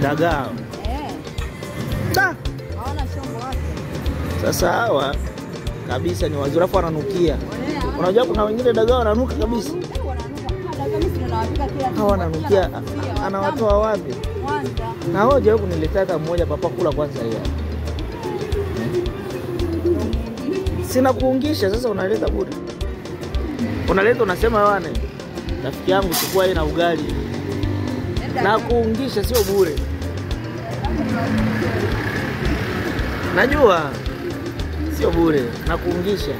Dagaa. Da. Hawana shombo wake. Sasa hawa kabisa ni wazuri, afu wananukia. Unajua kuna wengine dagaa wananuka kabisa. Hawa wananukia, anawatoa wapi? Na hoja huko nilitaka mmoja papa kula kwanza hiyo. Sina kuungisha, sasa unaleta bure. Unaleta unasema wana rafiki yangu chukua hii na ugali. Na kuungisha sio bure. Najua sio bure, na kuungisha.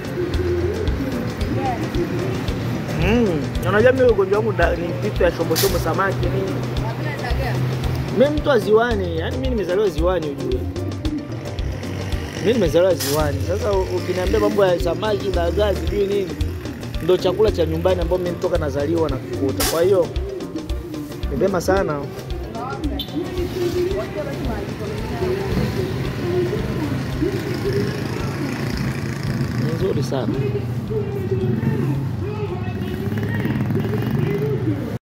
Unajua mimi ugonjwa wangu ni vitu ya shombo samaki nini. Mimi mtu wa ziwani, yani mimi nimezaliwa ziwani ujue. Mimi nimezaliwa ziwani. Sasa ukiniambia mambo ya samaki, dagaa, sijui nini, ndio chakula cha nyumbani ambao mimi nitoka nazaliwa na kukuta. Kwa hiyo ni vema sana. Nzuri sana.